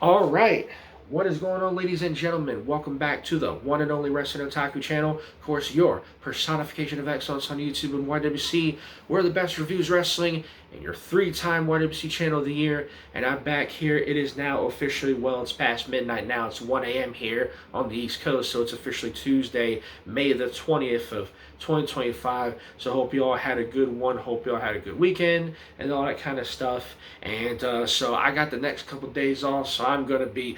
All right. What is going on, ladies and gentlemen? Welcome back to the one and only Wrestling Otaku channel. Of course, your personification of excellence on YouTube and YWC. We're the best reviews wrestling and your three-time YWC channel of the year. And I'm back here. It is now officially, well, it's past midnight now. It's 1 a.m. here on the East Coast. So it's officially Tuesday, May the 20th of 2025. So hope you all had a good one. Hope you all had a good weekend and all that kind of stuff. And so I got the next couple days off, so I'm going to be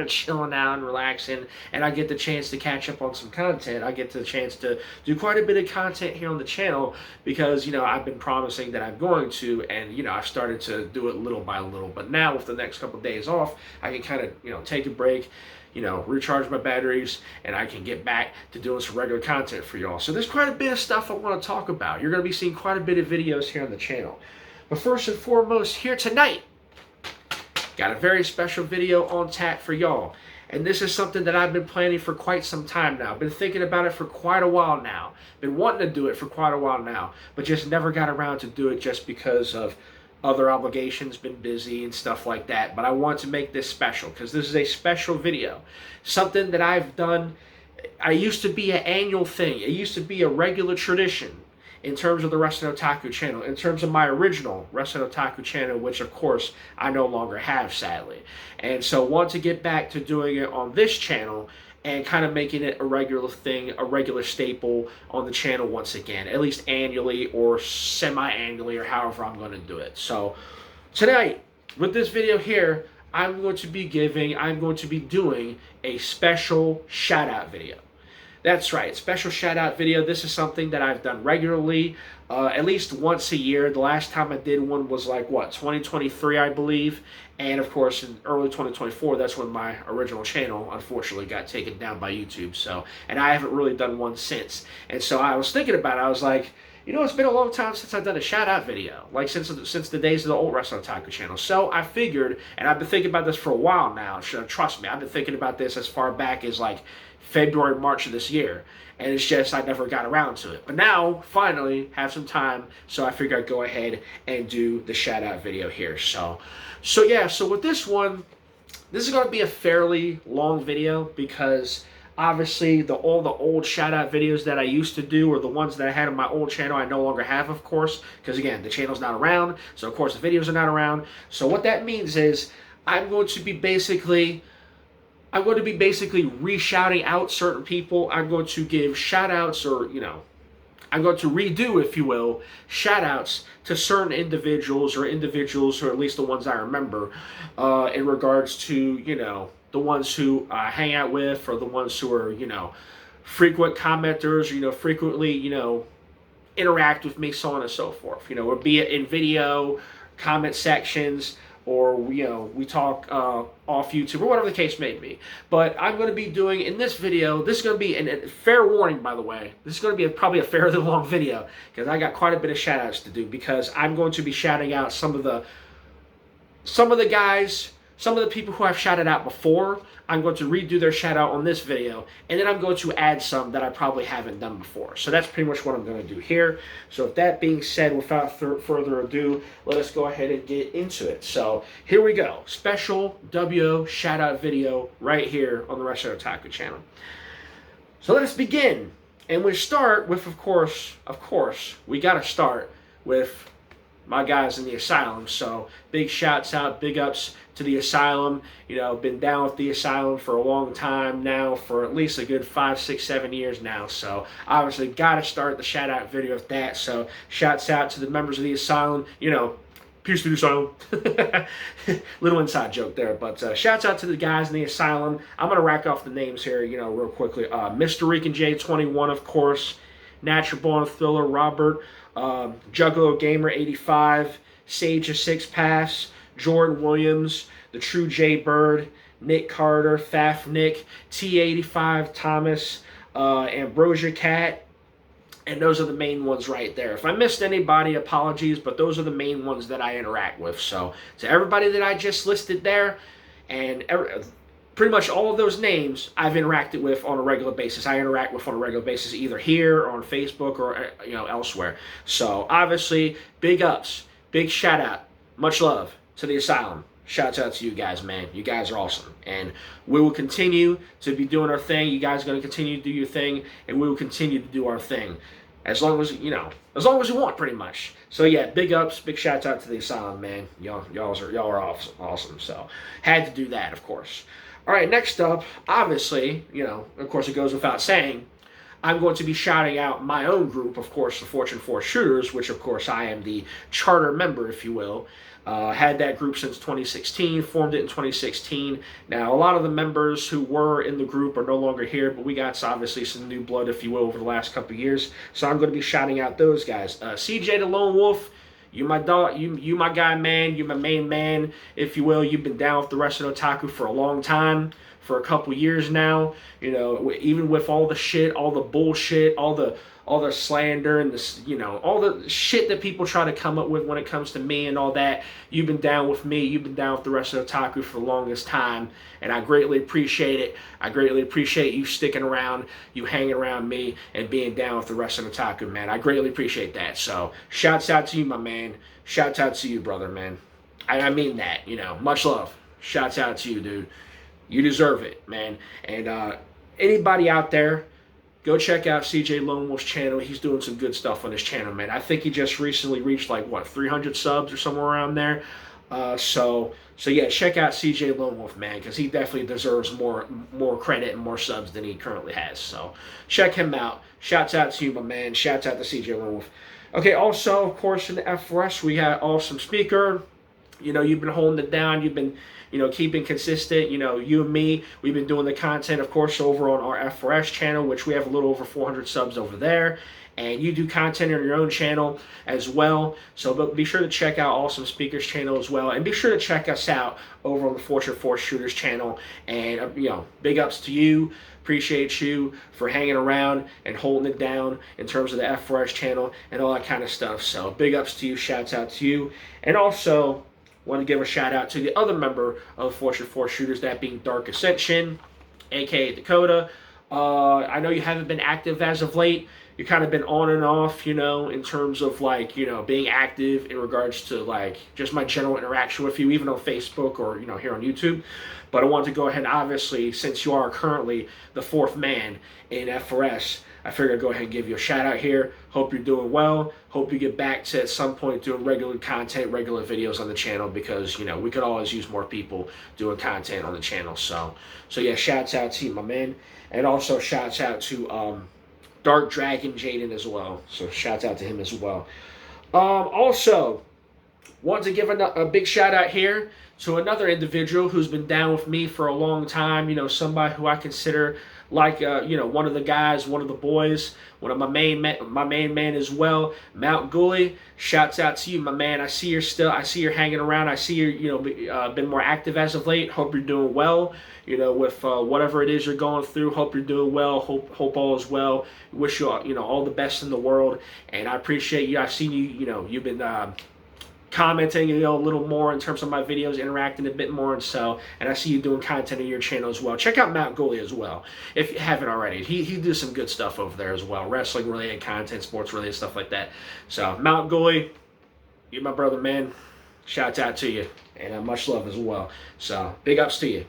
chilling out and relaxing, and I get the chance to catch up on some content. I get the chance to do quite a bit of content here on the channel because, I've been promising that I'm going to, and, I've started to do it little by little. But now with the next couple days off, I can kind of, take a break, recharge my batteries, and I can get back to doing some regular content for y'all. So there's quite a bit of stuff I want to talk about. You're going to be seeing quite a bit of videos here on the channel. But first and foremost, here tonight, got a very special video on tap for y'all. And this is something that I've been planning for quite some time now. I've been thinking about it for quite a while now. Been wanting to do it for quite a while now, but just never got around to do it just because of other obligations, been busy and stuff like that. But I want to make this special because this is a special video. Something that I've done, I used to be an annual thing. It used to be a regular tradition in terms of the Wrestling Otaku channel, in terms of my original Wrestling Otaku channel, which of course I no longer have, sadly. And so want to get back to doing it on this channel and kind of making it a regular thing, a regular staple on the channel once again, at least annually or semi-annually or however I'm going to do it. So tonight, with this video here, I'm going to be doing a special shout out video. That's right, special shout out video. This is something that I've done regularly, at least once a year. The last time I did one was 2023, I believe. And of course, in early 2024, that's when my original channel, unfortunately, got taken down by YouTube. And I haven't really done one since. And so I was thinking about it. I was like, it's been a long time since I've done a shout-out video, since the days of the old Wrestling Otaku channel. So I figured, and I've been thinking about this for a while now, trust me, I've been thinking about this as far back as February, March of this year, and it's just I never got around to it. But now, finally, have some time, so I figured I'd go ahead and do the shout-out video here. So with this one, this is going to be a fairly long video because obviously, all the old shout-out videos that I used to do, or the ones that I had on my old channel, I no longer have, of course, because again, the channel's not around, so of course the videos are not around. So what that means is I'm going to be basically re-shouting out certain people. I'm going to give shout-outs, or I'm going to redo, if you will, shout-outs to certain individuals, or at least the ones I remember, in regards to, the ones who I hang out with, or the ones who are, frequent commenters, frequently, interact with me, so on and so forth. Or be it in video, comment sections, or we talk off YouTube, or whatever the case may be. But I'm going to be doing, in this video, this is going to be, and fair warning, by the way, this is going to be probably a fairly long video, because I got quite a bit of shout-outs to do, because I'm going to be shouting out some of the guys, some of the people who I've shouted out before. I'm going to redo their shout out on this video, and then I'm going to add some that I probably haven't done before. So that's pretty much what I'm going to do here. So with that being said, without further ado, let us go ahead and get into it. So here we go. Special WO shout out video right here on the Wrestling Otaku channel. So let us begin. And we start with, of course, we got to start with my guys in the Asylum. So big shouts out, big ups to the Asylum. Been down with the Asylum for a long time now, for at least a good 5, 6, 7 years now. So obviously got to start the shout out video with that. So shouts out to the members of the Asylum. Peace to the Asylum. Little inside joke there, but shouts out to the guys in the Asylum. I'm gonna rack off the names here, real quickly. Mr. Rican J21, of course. Natural Born Thriller Robert. Juggalo Gamer 85, Sage of Six Paths, Jordan Williams, The True J Bird, Nick Carter, Faf Nick, T85 Thomas, Ambrosia Cat, and those are the main ones right there. If I missed anybody, apologies, but those are the main ones that I interact with. So to everybody that I just listed there, and pretty much all of those names I've interacted with on a regular basis. I interact with on a regular basis either here or on Facebook or elsewhere. So obviously, big ups, big shout out, much love to the Asylum. Shouts out to you guys, man. You guys are awesome. And we will continue to be doing our thing. You guys are going to continue to do your thing, and we will continue to do our thing. As long as, as long as you want, pretty much. So, yeah, big ups, big shouts out to the Asylum, man. Y'all are awesome. So, had to do that, of course. All right, next up, obviously, of course, it goes without saying, I'm going to be shouting out my own group, of course, the Fortune 4 Shooters, which, of course, I am the charter member, if you will. Had that group since 2016, formed it in 2016. Now, a lot of the members who were in the group are no longer here, but we got, obviously, some new blood, if you will, over the last couple of years. So I'm going to be shouting out those guys. CJ the Lone Wolf, you my dog, you my guy, man. You my main man, if you will. You've been down with the rest of Otaku for a long time, for a couple years now. Even with all the shit, all the bullshit, all the slander and all the shit that people try to come up with when it comes to me and all that. You've been down with me. You've been down with the rest of Otaku for the longest time, and I greatly appreciate it. I greatly appreciate you sticking around, you hanging around me, and being down with the rest of Otaku, man. I greatly appreciate that. So, shouts out to you, my man. Shouts out to you, brother, man. I mean that, much love. Shouts out to you, dude. You deserve it, man. And anybody out there, go check out CJ Lone Wolf's channel. He's doing some good stuff on his channel, man. I think he just recently reached 300 subs or somewhere around there. So yeah, check out CJ Lone Wolf, man, because he definitely deserves more credit and more subs than he currently has. So check him out. Shouts out to you, my man. Shouts out to CJ Lone Wolf. Okay, also, of course, in the F4S, we had Awesome Speaker. You've been holding it down. You've been, keeping consistent. You and me, we've been doing the content, of course, over on our F4S channel, which we have a little over 400 subs over there. And you do content on your own channel as well. So be sure to check out Awesome Speaker's channel as well. And be sure to check us out over on the Fortune 4 Shooters channel. And, big ups to you. Appreciate you for hanging around and holding it down in terms of the F4S channel and all that kind of stuff. So big ups to you. Shouts out to you. And also, want to give a shout out to the other member of Fortune 4 Shooters, that being Dark Ascension, aka Dakota. I know you haven't been active as of late. You've kind of been on and off, in terms of being active in regards to just my general interaction with you, even on Facebook or, here on YouTube. But I want to go ahead, obviously, since you are currently the fourth man in F4S, I figured I'd go ahead and give you a shout out here. Hope you're doing well. Hope you get back to, at some point, doing regular content, regular videos on the channel, because, we could always use more people doing content on the channel. So yeah, shouts out to you, my man. And also shouts out to Dark Dragon Jaden as well. So shouts out to him as well. Also, want to give a big shout out here to another individual who's been down with me for a long time. Somebody who I consider one of the guys, one of the boys, one of my main man as well, Mount Gully. Shouts out to you, my man. I see you're hanging around. I see you're, been more active as of late. Hope you're doing well, with whatever it is you're going through. Hope you're doing well. Hope all is well. Wish you, all the best in the world. And I appreciate you. I've seen you, you've been, commenting a little more in terms of my videos, interacting a bit more, and I see you doing content on your channel as well. Check out Mount Gully as well if you haven't already. He does some good stuff over there as well, wrestling related content, sports related stuff like that. So Mount Gully, you're my brother, man. Shouts out to you, and much love as well. So big ups to you,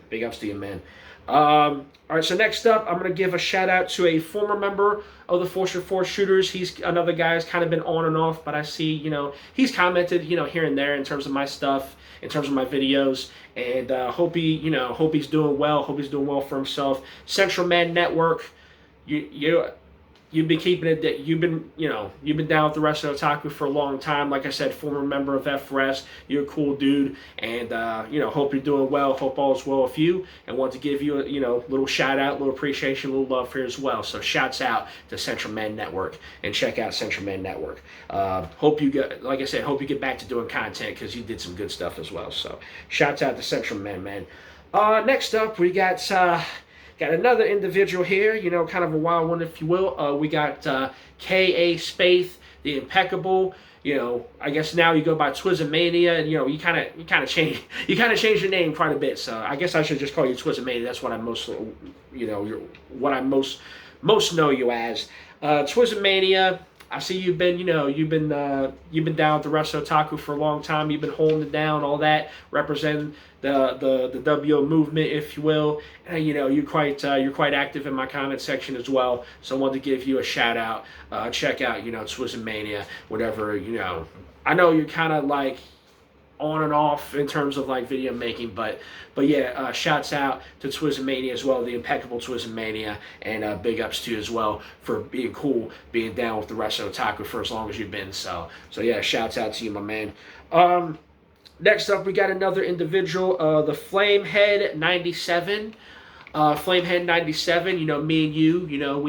man. All right, so next up, I'm going to give a shout out to a former member of the Fortune 4 Shooters. He's another guy who's kind of been on and off, but I see, he's commented, here and there in terms of my stuff, in terms of my videos, and hope he's doing well. Hope he's doing well for himself. Central Man Network, you've been keeping it, that you've been down with the rest of Otaku for a long time. Like I said, former member of F4S. You're a cool dude, and hope you're doing well. Hope all is well with you, and want to give you a little shout out, little appreciation, little love here as well. So shouts out to Central Man Network, and check out Central Man Network. Hope you get, like I said, hope you get back to doing content, because you did some good stuff as well. So shouts out to Central Man. Next up, we got another individual here, kind of a wild one, if you will. We got K.A. Spaeth, the Impeccable. I guess now you go by Twizomania, and you kind of change your name quite a bit. So I guess I should just call you Twizomania. That's what I most know you as. Twizomania. I see you've been, you've been down with the Wrestle Otaku for a long time. You've been holding it down, all that, representing the WO movement, if you will. And you're quite active in my comment section as well. So I wanted to give you a shout out. Check out, Twism Mania, whatever, I know you're kind of like on and off in terms of like video making, but yeah, shouts out to Twismania as well, the impeccable Twismania, and big ups to you as well for being cool, being down with the Wrestle Otaku for as long as you've been. So yeah, shouts out to you, my man. Next up, we got another individual, the Flamehead 97. Flamehead 97, me and you,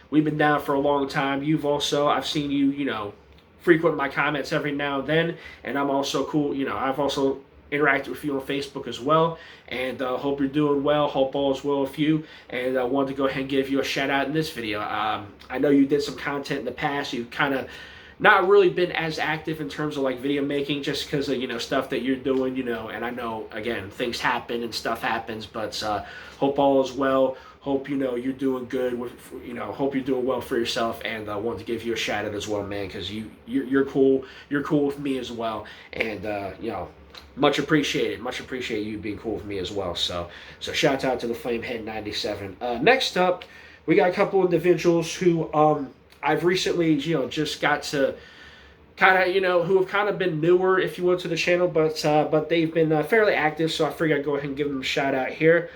we've been down for a long time. I've seen you, frequent my comments every now and then, and I'm also cool. I've also interacted with you on Facebook as well, and hope you're doing well. Hope all is well with you, and I wanted to go ahead and give you a shout out in this video. I know you did some content in the past. You've kind of not really been as active in terms of like video making, just because of stuff that you're doing, and I know, again, things happen and stuff happens, but hope all is well. Hope you're doing good. Hope you're doing well for yourself, and I wanted to give you a shout out as well, man, because you're cool. You're cool with me as well, and much appreciated. Much appreciate you being cool with me as well. So shout out to the Flamehead 97. Next up, we got a couple individuals who I've recently just got to kind of who have kind of been newer, if you will, to the channel, but they've been fairly active. So I figured I'd go ahead and give them a shout out here.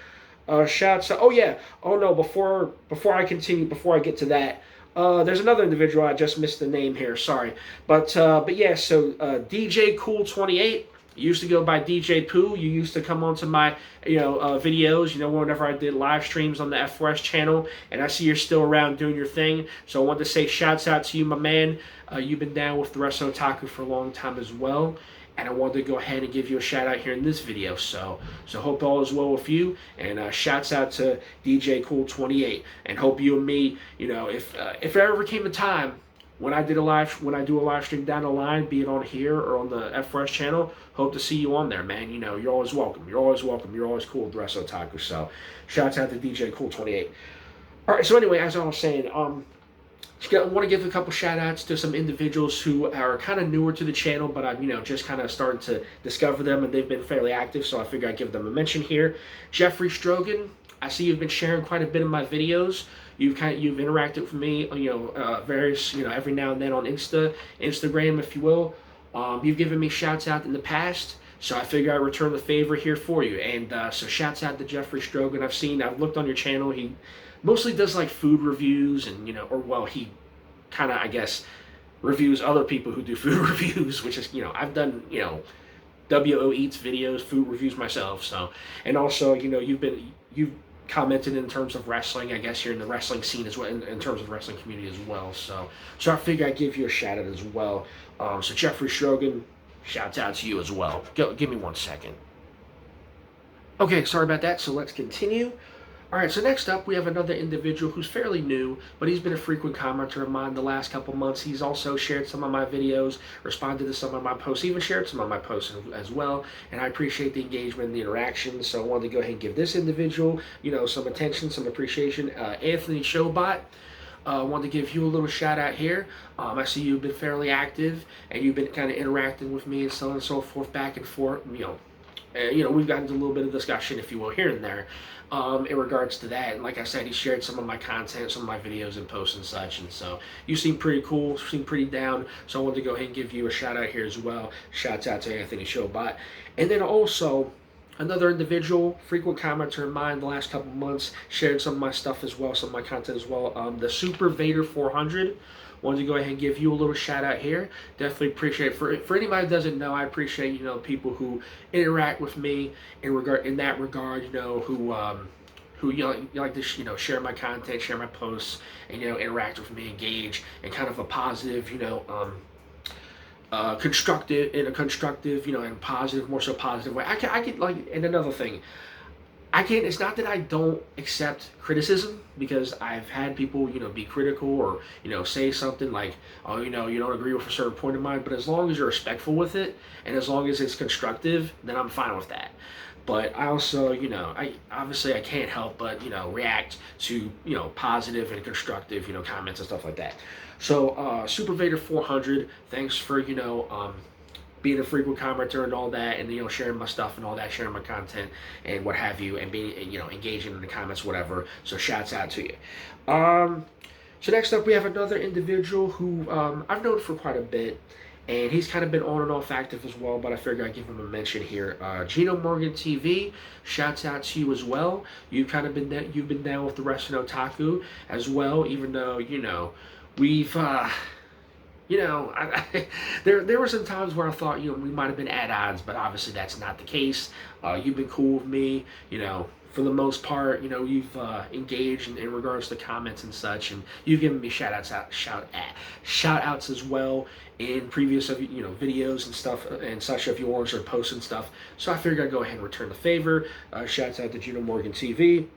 Shouts. Oh yeah. Oh no. Before I continue, before I get to that, there's another individual. I just missed the name here. Sorry. But yeah. So DJ Cool 28 used to go by DJ Pooh. You used to come onto my videos. Whenever I did live streams on the FOS channel, and I see you're still around doing your thing. So I wanted to say shouts out to you, my man. You've been down with the Wrestle Otaku for a long time as well. And I wanted to go ahead and give you a shout out here in this video. So hope all is well with you, and shouts out to DJ Cool 28, and hope you and me, if there ever came a time when I do a live stream down the line, be it on here or on the FOS channel, hope to see you on there, man. You're always welcome. You're always welcome. You're always cool with the Wrestle Otaku. So shouts out to DJ Cool 28. All right. So anyway, as I was saying, I want to give a couple shout outs to some individuals who are kind of newer to the channel, but I've just kind of started to discover them, and they've been fairly active, so I figured I'd give them a mention here. Jeffrey Strogan, I see you've been sharing quite a bit of my videos. You've interacted with me, various, every now and then on Instagram, if you will. You've given me shouts out in the past, so I figure I'd return the favor here for you. And so shouts out to Jeffrey Strogan. I've looked on your channel. He mostly does like food reviews, and he kind of, I guess, reviews other people who do food reviews, which is, I've done, WO Eats videos, food reviews myself. So, and also, you've commented in terms of wrestling. I guess you're in the wrestling scene as well, in terms of wrestling community as well. So I figure I'd give you a shout out as well. So Jeffrey Strogan, shouts out to you as well. Give me 1 second. Okay, sorry about that. So let's continue. All right, so next up, we have another individual who's fairly new, but he's been a frequent commenter of mine the last couple months. He's also shared some of my videos, responded to some of my posts, even shared some of my posts as well, and I appreciate the engagement and the interaction, so I wanted to go ahead and give this individual, some attention, some appreciation. Anthony Showbot, I wanted to give you a little shout out here. I see you've been fairly active, and you've been kind of interacting with me and so on and so forth, back and forth, we've gotten into a little bit of discussion, if you will, here and there, in regards to that. And like I said, he shared some of my content, some of my videos and posts and such. And so you seem pretty cool, seem pretty down. So I wanted to go ahead and give you a shout out here as well. Shouts out to Anthony Showbot. And then also another individual, frequent commenter of mine the last couple months, shared some of my stuff as well, some of my content as well. The Super Vader 400. Wanted to go ahead and give you a little shout out here. Definitely appreciate it. For anybody who doesn't know, I appreciate people who interact with me in that regard. Who like to share my content, share my posts, and interact with me, engage in kind of a positive constructive and positive, more so positive way. I can like, and another thing, it's not that I don't accept criticism, because I've had people, be critical or, say something like, oh, you don't agree with a certain point of mine, but as long as you're respectful with it, and as long as it's constructive, then I'm fine with that. But I also, I can't help but, react to, positive and constructive, comments and stuff like that. So Super Vader 400, thanks for being a frequent commenter and all that, and sharing my stuff and all that, sharing my content and what have you, and being engaging in the comments, whatever. So shouts out to you. So next up, we have another individual who I've known for quite a bit, and he's kind of been on and off active as well, but I figured I'd give him a mention here. Gino Morgan TV, shouts out to you as well. You've been down with the Wrestling Otaku as well, even though we've there were some times where I thought we might have been at odds, but obviously that's not the case. You've been cool with me, for the most part. You've engaged in regards to comments and such, and you've given me shout outs as well in previous videos and stuff and such of yours or posts and stuff. So I figured I'd go ahead and return the favor. Shouts out to Gino Morgan TV.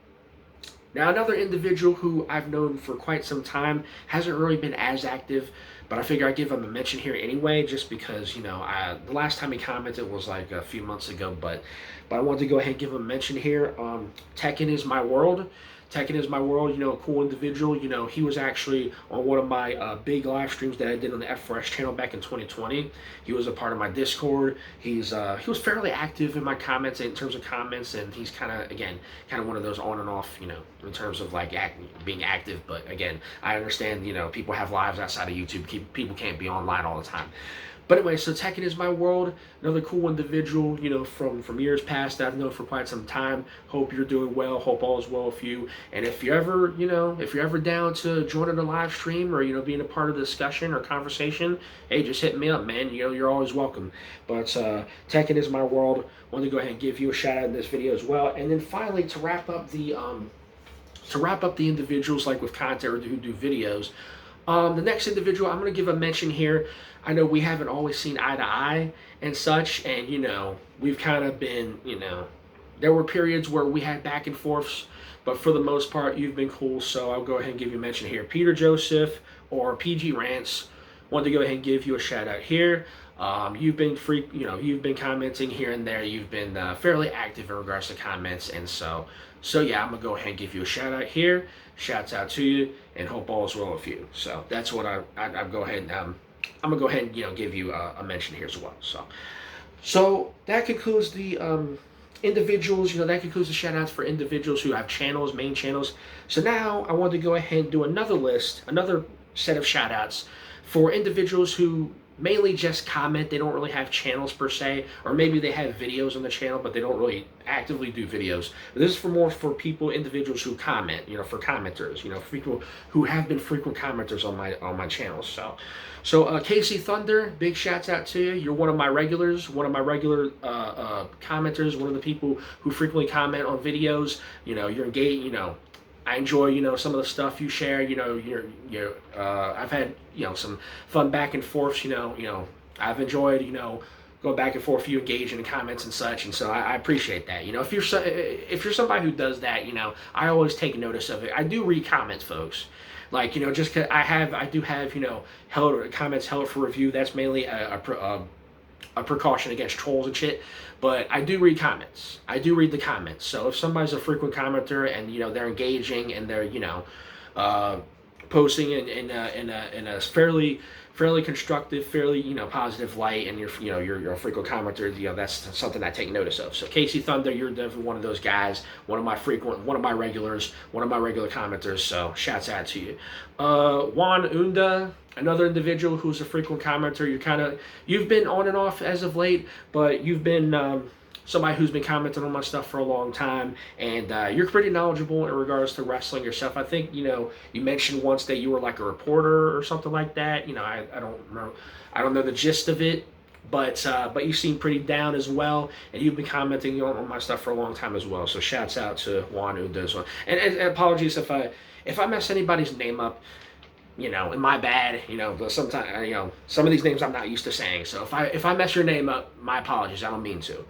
Now, another individual who I've known for quite some time, hasn't really been as active, but I figure I'd give him a mention here anyway, just because, the last time he commented was like a few months ago, but I wanted to go ahead and give him a mention here. Tekken is my world. Tekken is my world, a cool individual. He was actually on one of my big live streams that I did on the F4S channel back in 2020. He was a part of my Discord. He was fairly active in my comments, in terms of comments, and he's kind of one of those on and off, in terms of like being active. But again, I understand, people have lives outside of YouTube. People can't be online all the time. But anyway, so Tekken is my world. Another cool individual, from years past that I've known for quite some time. Hope you're doing well. Hope all is well with you. And if you're ever down to joining a live stream or being a part of the discussion or conversation, hey, just hit me up, man. You're always welcome. But Tekken is my world. Want to go ahead and give you a shout out in this video as well. And then finally, to wrap up the individuals like with content or who do videos. The next individual I'm going to give a mention here. I know we haven't always seen eye to eye and such, and we've kind of been, there were periods where we had back and forths, but for the most part, you've been cool. So I'll go ahead and give you a mention here. Peter Joseph or PG Rants, wanted to go ahead and give you a shout out here. You've been you've been commenting here and there. You've been fairly active in regards to comments, and so yeah, I'm gonna go ahead and give you a shout out here. Shouts out to you, and hope all is well with you. So that's what I go ahead and I'm gonna go ahead and give you a mention here as well. So that concludes the individuals. That concludes the shout outs for individuals who have channels, main channels. So now I want to go ahead and do another set of shout outs for individuals who mainly just comment. They don't really have channels per se, or maybe they have videos on the channel, but they don't really actively do videos. But this is more for individuals who comment, for commenters, people who have been frequent commenters on my channel. So Casey Thunder, big shouts out to you. You're one of my regulars, commenters, one of the people who frequently comment on videos. You're engaged, I enjoy, some of the stuff you share. I've had, some fun back and forths. I've enjoyed, going back and forth with you, engaging in comments and such. And so I appreciate that. If you're somebody who does that, I always take notice of it. I do read comments, folks. Like, just cause I do have, comments held for review. That's mainly a precaution against trolls and shit, but I do read comments. I do read the comments. So if somebody's a frequent commenter and they're engaging and they're posting in a fairly constructive, fairly positive light, and you're a frequent commenter, that's something I take notice of. So Casey Thunder, you're definitely one of those guys, one of my regular commenters. So shouts out to you. Juan Unda, another individual who's a frequent commenter. You've been on and off as of late, but you've been somebody who's been commenting on my stuff for a long time, and you're pretty knowledgeable in regards to wrestling yourself. I think you mentioned once that you were like a reporter or something like that. I don't remember. I don't know the gist of it, but you seem pretty down as well, and you've been commenting on my stuff for a long time as well. So shouts out to Juan Unda as well. And apologies if I mess anybody's name up. And my bad, but sometimes, some of these names I'm not used to saying. So if I mess your name up, my apologies. I don't mean to.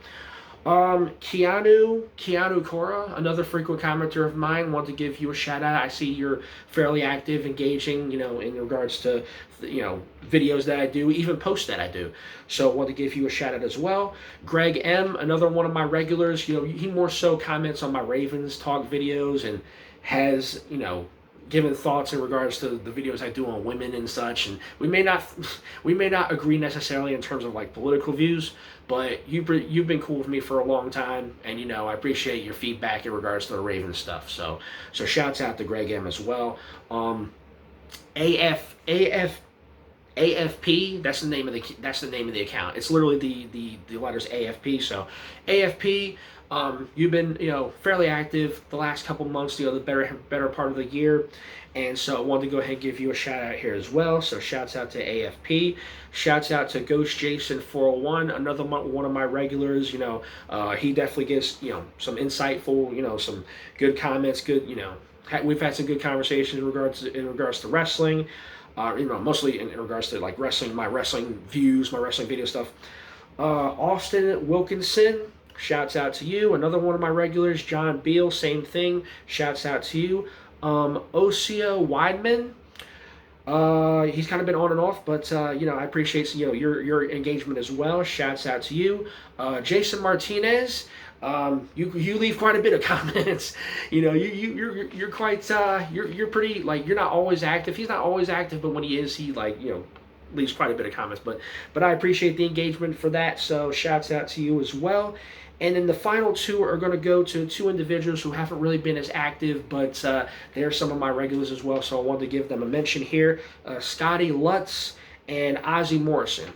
Keanu Cora, another frequent commenter of mine, want to give you a shout out. I see you're fairly active, engaging, in regards to, videos that I do, even posts that I do. So I want to give you a shout out as well. Greg M, another one of my regulars. He more so comments on my Ravens talk videos and has, giving thoughts in regards to the videos I do on women and such, and we may not agree necessarily in terms of like political views, but you've been cool with me for a long time, and you know I appreciate your feedback in regards to the Raven stuff. So shouts out to Greg M as well. AFP, that's the name of the account. It's literally the letters AFP. So AFP, you've been, you know, fairly active the last couple months, you know, the better part of the year, and so I wanted to go ahead and give you a shout out here as well. So shouts out to AFP, shouts out to Ghost Jason 401, another one of my regulars. You know, he definitely gives, you know, some insightful, you know, some good comments, good, you know, we've had some good conversations in regards to wrestling. You know, mostly in regards to like wrestling, my wrestling views, my wrestling video stuff. Austin Wilkinson, shouts out to you. Another one of my regulars, John Beal, same thing. Shouts out to you. Osio Weidman, he's kind of been on and off, but you know, I appreciate, you know, your engagement as well. Shouts out to you. Jason Martinez. You leave quite a bit of comments. You know, you're quite you're pretty, like, you're not always active. He's not always active, but when he is, he, like, you know, leaves quite a bit of comments. But I appreciate the engagement for that. So shouts out to you as well. And then the final two are going to go to two individuals who haven't really been as active, but they're some of my regulars as well. So I wanted to give them a mention here. Scotty Lutz and Ozzy Morrison.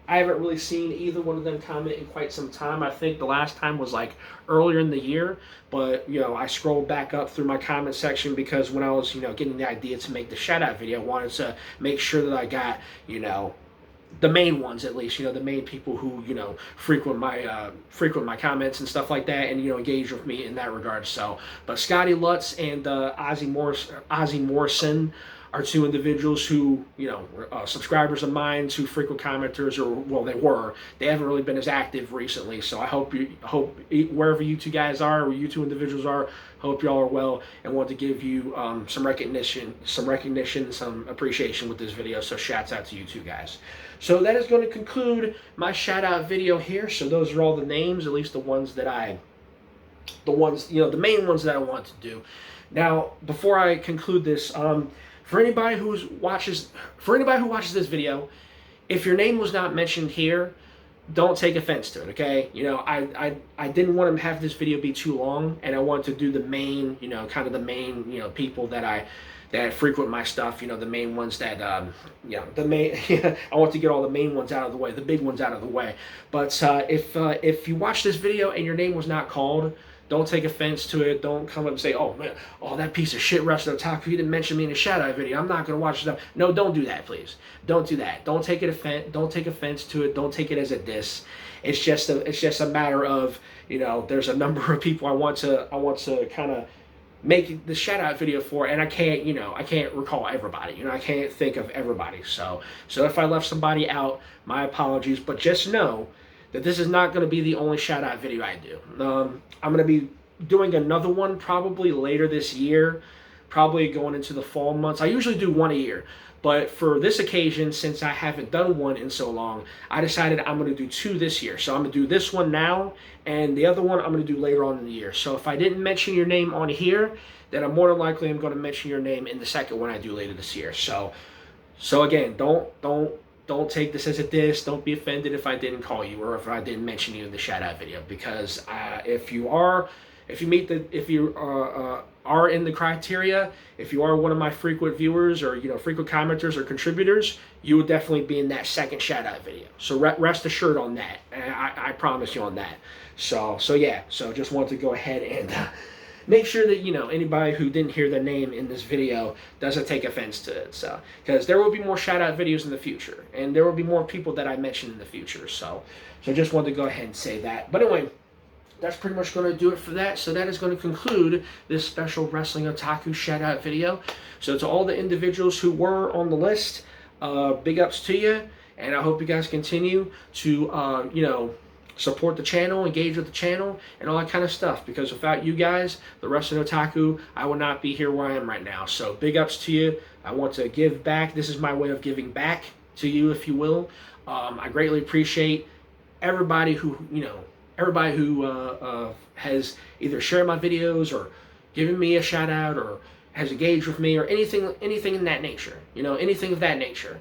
I haven't really seen either one of them comment in quite some time. I think the last time was like earlier in the year, but you know, I scrolled back up through my comment section because when I was, you know, getting the idea to make the shout out video, I wanted to make sure that I got, you know, the main ones at least, you know, the main people who, you know, frequent my comments and stuff like that, and, you know, engage with me in that regard. So, but Scotty Lutz and Ozzy Morrison are two individuals who, you know, subscribers of mine, who frequent commenters, or, well, they haven't really been as active recently. So I hope wherever you two guys are, or you two individuals are, hope y'all are well, and want to give you some recognition, some appreciation with this video. So shouts out to you two guys. So that is going to conclude my shout out video here. So those are all the names, at least the ones, you know, the main ones that I want to do. Now, before I conclude this, for anybody who watches this video, if your name was not mentioned here, don't take offense to it, okay? You know, I didn't want to have this video be too long, and I want to do the main, you know, kind of the main, you know, people that frequent my stuff, you know, the main ones that, you know, the main, I want to get all the main ones out of the way, the big ones out of the way. But if you watch this video and your name was not called, don't take offense to it. Don't come up and say, oh, man, oh, that piece of shit wrestler Otaku, he didn't mention me in a shout-out video. I'm not going to watch stuff. No, don't do that, please. Don't do that. Don't take offense to it. Don't take it as a diss. It's just a matter of, you know, there's a number of people I want to kind of make the shout-out video for, and I can't recall everybody. You know, I can't think of everybody. So if I left somebody out, my apologies. But just know that this is not going to be the only shout-out video I do. I'm going to be doing another one probably later this year, probably going into the fall months. I usually do one a year, but for this occasion, since I haven't done one in so long, I decided I'm going to do two this year. So I'm going to do this one now, and the other one I'm going to do later on in the year. So if I didn't mention your name on here, then I'm more than likely I'm going to mention your name in the second one I do later this year. So again, don't take this as a diss. Don't be offended if I didn't call you or if I didn't mention you in the shout out video, because if you are in the criteria, if you are one of my frequent viewers or, you know, frequent commenters or contributors, you would definitely be in that second shout out video. So rest assured on that. I promise you on that. So yeah. So just want to go ahead and make sure that, you know, anybody who didn't hear their name in this video doesn't take offense to it. So, because there will be more shout out videos in the future, and there will be more people that I mention in the future. So just wanted to go ahead and say that. But anyway, that's pretty much going to do it for that. So that is going to conclude this special Wrestling Otaku shout out video. So to all the individuals who were on the list, big ups to you, and I hope you guys continue to, you know, support the channel, engage with the channel, and all that kind of stuff, because without you guys, the Wrestling Otaku, I would not be here where I am right now. So big ups to you. I want to give back. This is my way of giving back to you, if you will. I greatly appreciate everybody who, you know, has either shared my videos or given me a shout out or has engaged with me or anything in that nature, anything of that nature.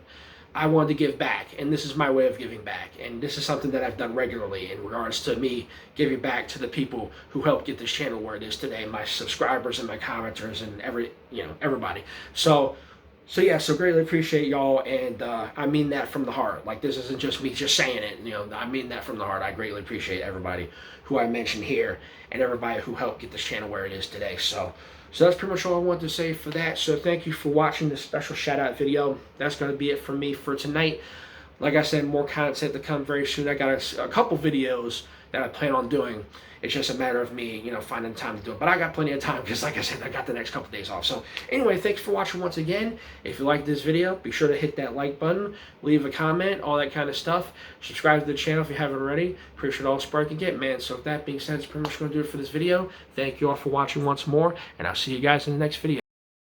I wanted to give back, and this is my way of giving back, and this is something that I've done regularly in regards to me giving back to the people who helped get this channel where it is today, my subscribers and my commenters and everybody. So greatly appreciate y'all, and I mean that from the heart. Like, this isn't just me just saying it, I mean that from the heart. I greatly appreciate everybody who I mentioned here and everybody who helped get this channel where it is today. So that's pretty much all I wanted to say for that. So thank you for watching this special shout out video. That's going to be it for me for tonight. Like I said, more content to come very soon. I got a couple videos that I plan on doing. It's just a matter of me, finding time to do it. But I got plenty of time because, like I said, I got the next couple days off. So anyway, thanks for watching once again. If you liked this video, be sure to hit that like button, leave a comment, all that kind of stuff. Subscribe to the channel if you haven't already. Appreciate all the support you get, man. So with that being said, that's pretty much going to do it for this video. Thank you all for watching once more, and I'll see you guys in the next video.